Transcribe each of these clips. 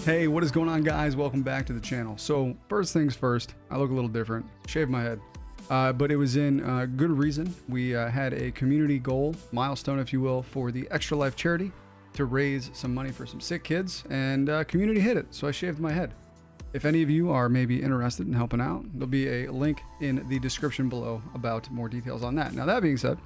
Hey, what is going on, guys? Welcome back to the channel. So first things first, I look a little different. Shaved my head. But it was in good reason. We had a community goal, milestone if you will, for the Extra Life charity to raise some money for some sick kids, and community hit it, so I shaved my head. If any of you are maybe interested in helping out, there'll be a link in the description below about more details on that. Now that being said,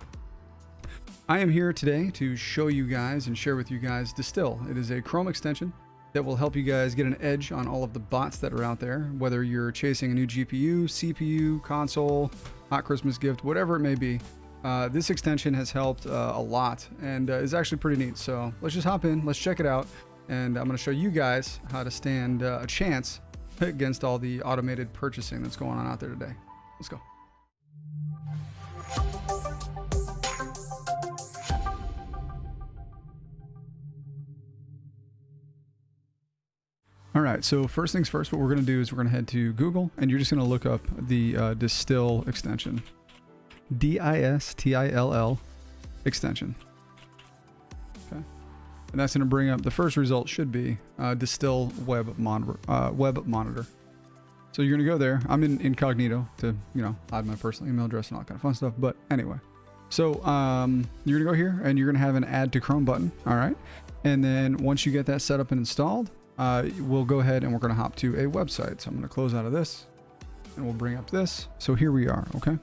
I am here today to show you guys and share with you guys Distill. It is a Chrome extension that will help you guys get an edge on all of the bots that are out there, whether you're chasing a new GPU, CPU, console, hot Christmas gift, whatever it may be. This extension has helped a lot and is actually pretty neat. So let's just hop in, let's check it out, and I'm going to show you guys how to stand a chance against all the automated purchasing that's going on out there today. Let's go. All right, so first things first, what we're going to do is we're going to head to Google, and you're just going to look up the Distill extension. D-I-S-T-I-L-L extension. Okay. And that's going to bring up, the first result should be Distill web monitor. So you're going to go there. I'm in incognito to, hide my personal email address and all that kind of fun stuff. But anyway, so you're going to go here, and you're going to have an add to Chrome button. All right. And then once you get that set up and installed, we'll go ahead and we're going to hop to a website. So I'm going to close out of this and we'll bring up this. So here we are. Okay.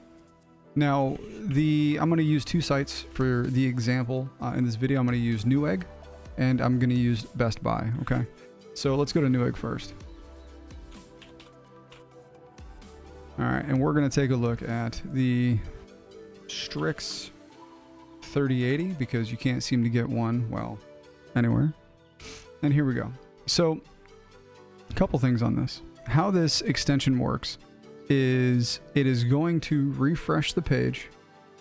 Now I'm going to use two sites for the example in this video. I'm going to use Newegg and I'm going to use Best Buy. Okay. So let's go to Newegg first. All right. And we're going to take a look at the Strix 3080 because you can't seem to get one, well, anywhere. And here we go. So a couple things on this. How this extension works is it is going to refresh the page,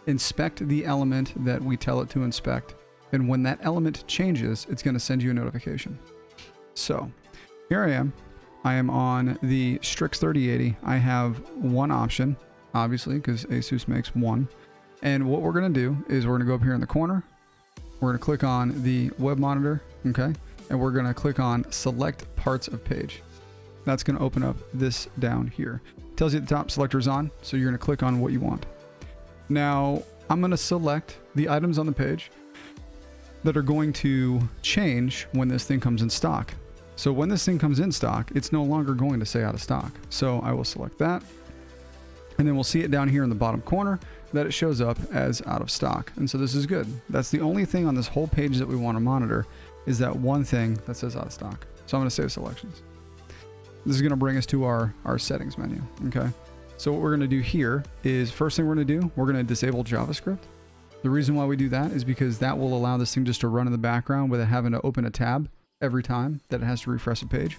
inspect the element that we tell it to inspect, and when that element changes, it's going to send you a notification. So here I am. I am on the Strix 3080. I have one option, obviously, because Asus makes one. And what we're going to do is we're going to go up here in the corner. We're going to click on the web monitor, okay? And we're going to click on select parts of page. That's going to open up this down here. It tells you at the top selector's on, so you're going to click on what you want. Now I'm going to select the items on the page that are going to change when this thing comes in stock. So when this thing comes in stock, it's no longer going to say out of stock. So I will select that, and then we'll see it down here in the bottom corner that it shows up as out of stock. And so this is good. That's the only thing on this whole page that we want to monitor is that one thing that says out of stock. So I'm going to save selections. This is going to bring us to our settings menu. Okay. So what we're going to do here is first thing we're going to do, we're going to disable JavaScript. The reason why we do that is because that will allow this thing just to run in the background without having to open a tab every time that it has to refresh a page.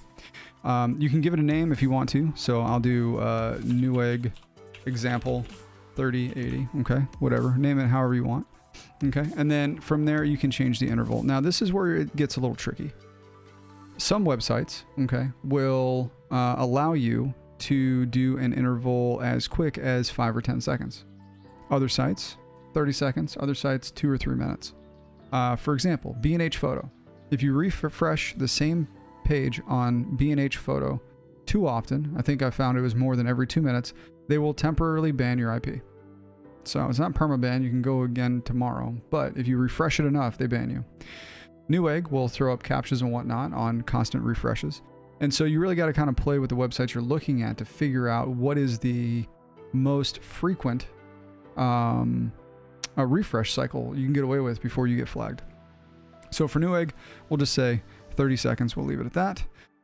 You can give it a name if you want to. So I'll do Newegg example 3080. Okay. Whatever. Name it however you want. Okay, and then from there you can change the interval. Now this is where it gets a little tricky. Some websites, okay, will allow you to do an interval as quick as 5 or 10 seconds. Other sites, 30 seconds. Other sites, 2 or 3 minutes. For example, B&H Photo. If you refresh the same page on B&H Photo too often, I think I found it was more than every 2 minutes, they will temporarily ban your IP. So it's not permaban, you can go again tomorrow, but if you refresh it enough, they ban you. Newegg will throw up captchas and whatnot on constant refreshes. And so you really got to kind of play with the websites you're looking at to figure out what is the most frequent refresh cycle you can get away with before you get flagged. So for Newegg, we'll just say 30 seconds, we'll leave it at that.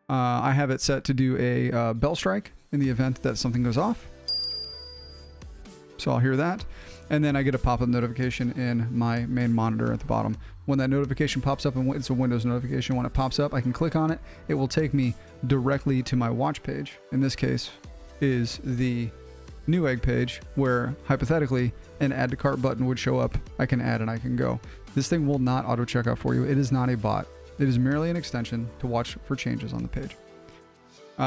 I have it set to do a bell strike in the event that something goes off. So I'll hear that, and then I get a pop-up notification in my main monitor at the bottom. When that notification pops up, and it's a Windows notification, when it pops up, I can click on it. It will take me directly to my watch page. In this case, is the Newegg page, where hypothetically an add to cart button would show up. I can add and I can go. This thing will not auto checkout for you. It is not a bot. It is merely an extension to watch for changes on the page.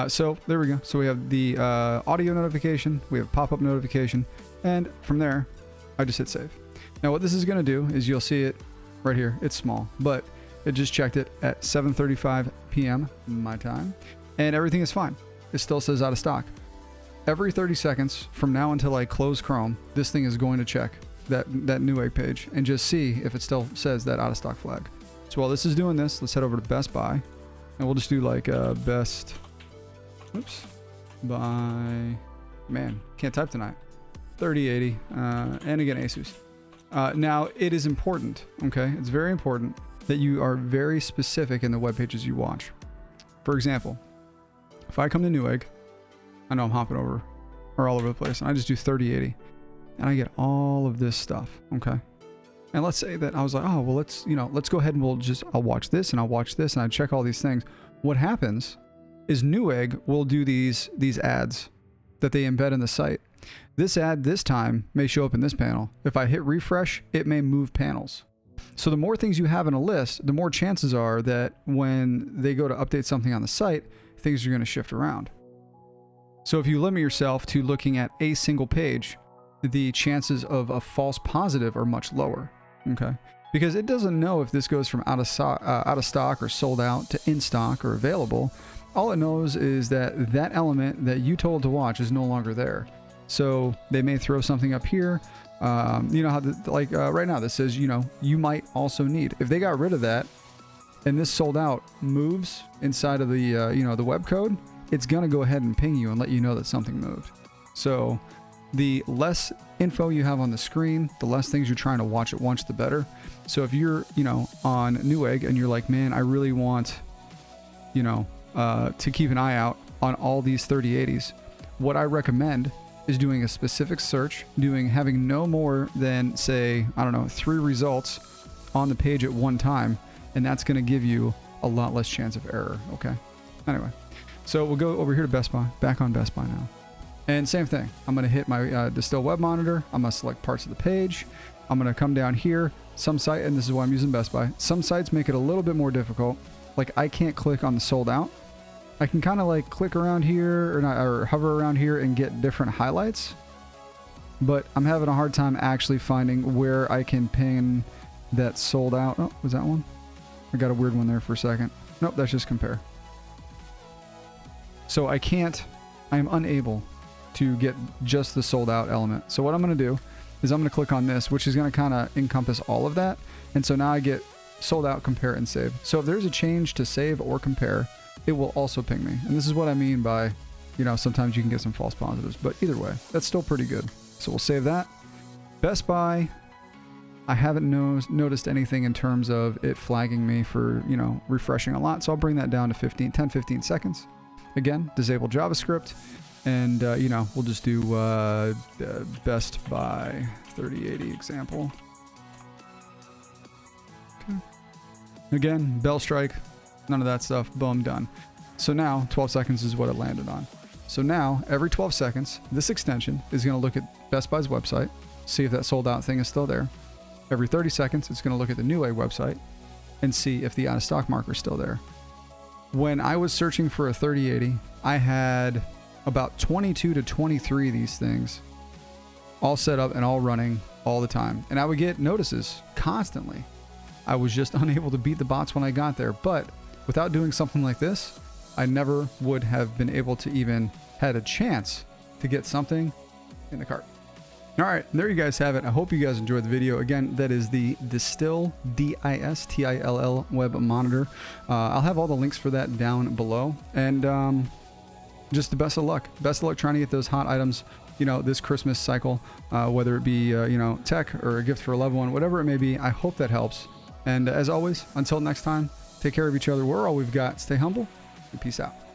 So there we go. So we have the audio notification, we have pop-up notification, and from there, I just hit save. Now what this is going to do is you'll see it right here. It's small, but It just checked it at 7:35 p.m. my time, and everything is fine. It still says out of stock. Every 30 seconds from now until I close Chrome, this thing is going to check that Newegg page and just see if it still says that out of stock flag. So while this is doing this, let's head over to Best Buy, and we'll just do like Best Buy. Man, can't type tonight. 3080, and again Asus. Now it is important, okay? It's very important that you are very specific in the web pages you watch. For example, if I come to Newegg, I know I'm hopping over or all over the place, and I just do 3080, and I get all of this stuff, okay? And let's say that I was like, oh, well, let's go ahead and I'll watch this and I'll watch this and I check all these things. What happens is Newegg will do these ads that they embed in the site. This ad this time may show up in this panel. If I hit refresh, it may move panels. So the more things you have in a list, the more chances are that when they go to update something on the site, things are going to shift around. So if you limit yourself to looking at a single page, the chances of a false positive are much lower, okay? Because it doesn't know if this goes from out of stock or sold out to in stock or available. All it knows is that that element that you told to watch is no longer there. So they may throw something up here. You know how right now this says, you might also need. If they got rid of that and this sold out moves inside of the the web code, it's gonna go ahead and ping you and let you know that something moved. So the less info you have on the screen, the less things you're trying to watch at once, the better. So if you're on Newegg and you're like, man, I really want to keep an eye out on all these 3080s, what I recommend is doing a specific search, having no more than, say, I don't know, 3 results on the page at one time, and that's going to give you a lot less chance of error, okay? Anyway, so we'll go over here to Best Buy, back on Best Buy now. And same thing, I'm going to hit my Distill web monitor, I'm going to select parts of the page, I'm going to come down here, some site, and this is why I'm using Best Buy, some sites make it a little bit more difficult, like I can't click on the sold out. I can kind of like click around here or hover around here and get different highlights, but I'm having a hard time actually finding where I can pin that sold out. Oh, was that one? I got a weird one there for a second. Nope, that's just compare. So I am unable to get just the sold out element. So what I'm going to do is I'm going to click on this, which is going to kind of encompass all of that. And so now I get sold out, compare, and save. So if there's a change to save or compare, it will also ping me. And this is what I mean by, sometimes you can get some false positives, but either way, that's still pretty good. So we'll save that. Best Buy, I haven't noticed anything in terms of it flagging me for, refreshing a lot. So I'll bring that down to 10, 15 seconds. Again, disable JavaScript. And, we'll just do Best Buy 3080 example. Okay. Again, bell strike. None of that stuff. Boom, done. So now 12 seconds is what it landed on. So now every 12 seconds, this extension is going to look at Best Buy's website, see if that sold out thing is still there. Every 30 seconds, it's going to look at the Newegg website and see if the out of stock marker is still there. When I was searching for a 3080, I had about 22 to 23 of these things all set up and all running all the time. And I would get notices constantly. I was just unable to beat the bots when I got there. But without doing something like this, I never would have been able to even had a chance to get something in the cart. All right, there you guys have it. I hope you guys enjoyed the video. Again, that is the Distill, D-I-S-T-I-L-L web monitor. I'll have all the links for that down below. And just the best of luck. Best of luck trying to get those hot items, this Christmas cycle, whether it be, tech or a gift for a loved one, whatever it may be. I hope that helps. And as always, until next time, take care of each other. We're all we've got. Stay humble and peace out.